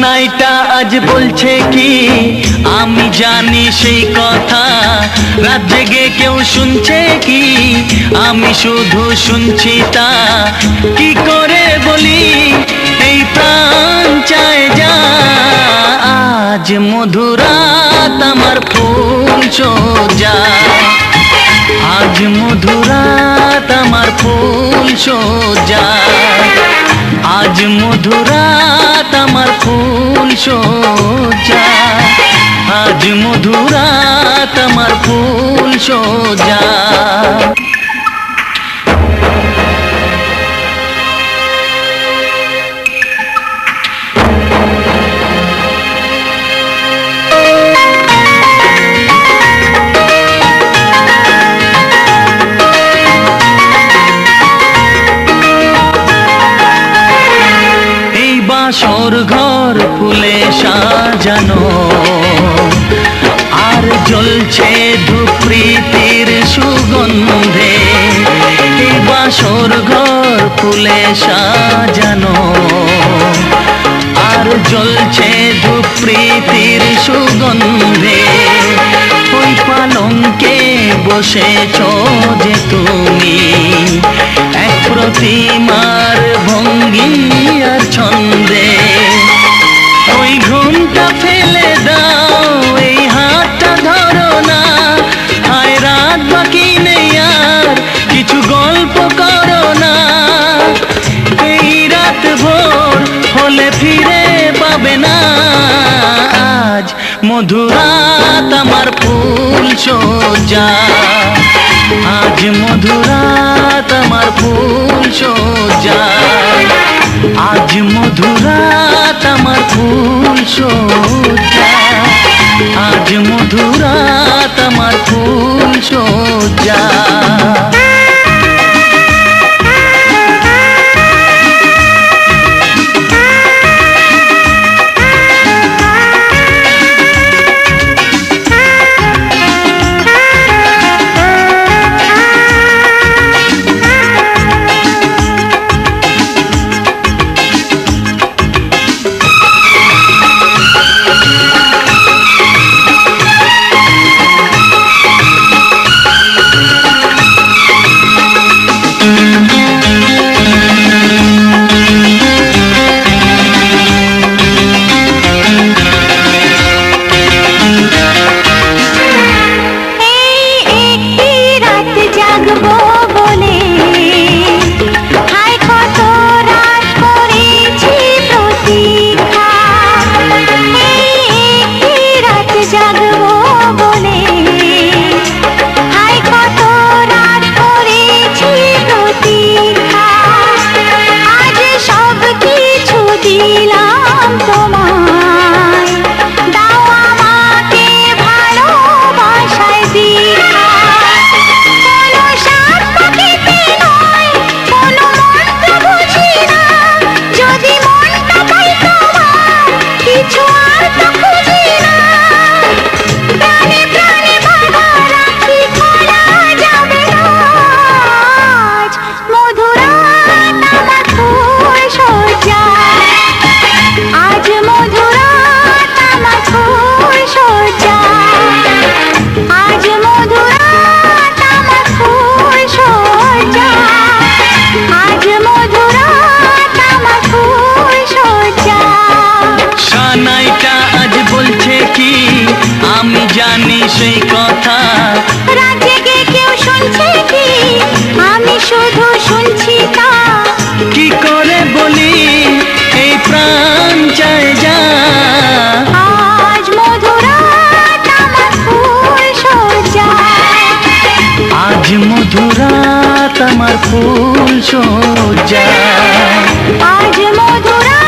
সানাইটা আজ বলছে কি আমি জানি সেই কথা, রাত জেগে কেউ শুনছে কি আমি শুধু শুনছি তা। কি করে বলি এই প্রাণ চায় যা, আজ মধুরাত আমার ফুল সোজা, আজ মধুরাত আমার ফুল সোজা, আজ মধুরাত আমার ফুল সোজা, আজ মধুরাত আমার ফুল সোজা। বাসর ঘর ফুলে সাজানো, আর জ্বলছে ধূপ প্রীতির সুগন্ধে। এই বাসর ঘর ফুলে সাজানো, আর জ্বলছে ধূপ প্রীতির সুগন্ধে। ওই পালঙ্কে বসেছ যে তুমি, এক প্রতিমার ভঙ্গি আর ছন্দে। ওই ঘুমটা ফেলে দাও, এই হাতটা ধরো না, হায় রাত বাকি নেই আর কিছু গল্প করো না। এই রাত ভোর হলে ফিরে পাবে না, আজ মধুরাত আমার ফুল সোজা, আজ মধুরাত আমার ফুল সোজা, আজ মধুরাত আমার ফুল সোজা, আজ মধুরাত আমার ফুল সোজা। আমি জানি সেই কথা, রাত জেগে কেউ শুনছে কি আমি শুধু শুনছি তা। কি করে বলি এই প্রাণ চায় যা, আজ মধুরাত আমার ফুল সোজা, আজ মধুরাত আমার ফুল সোজা, আজ মধুরাত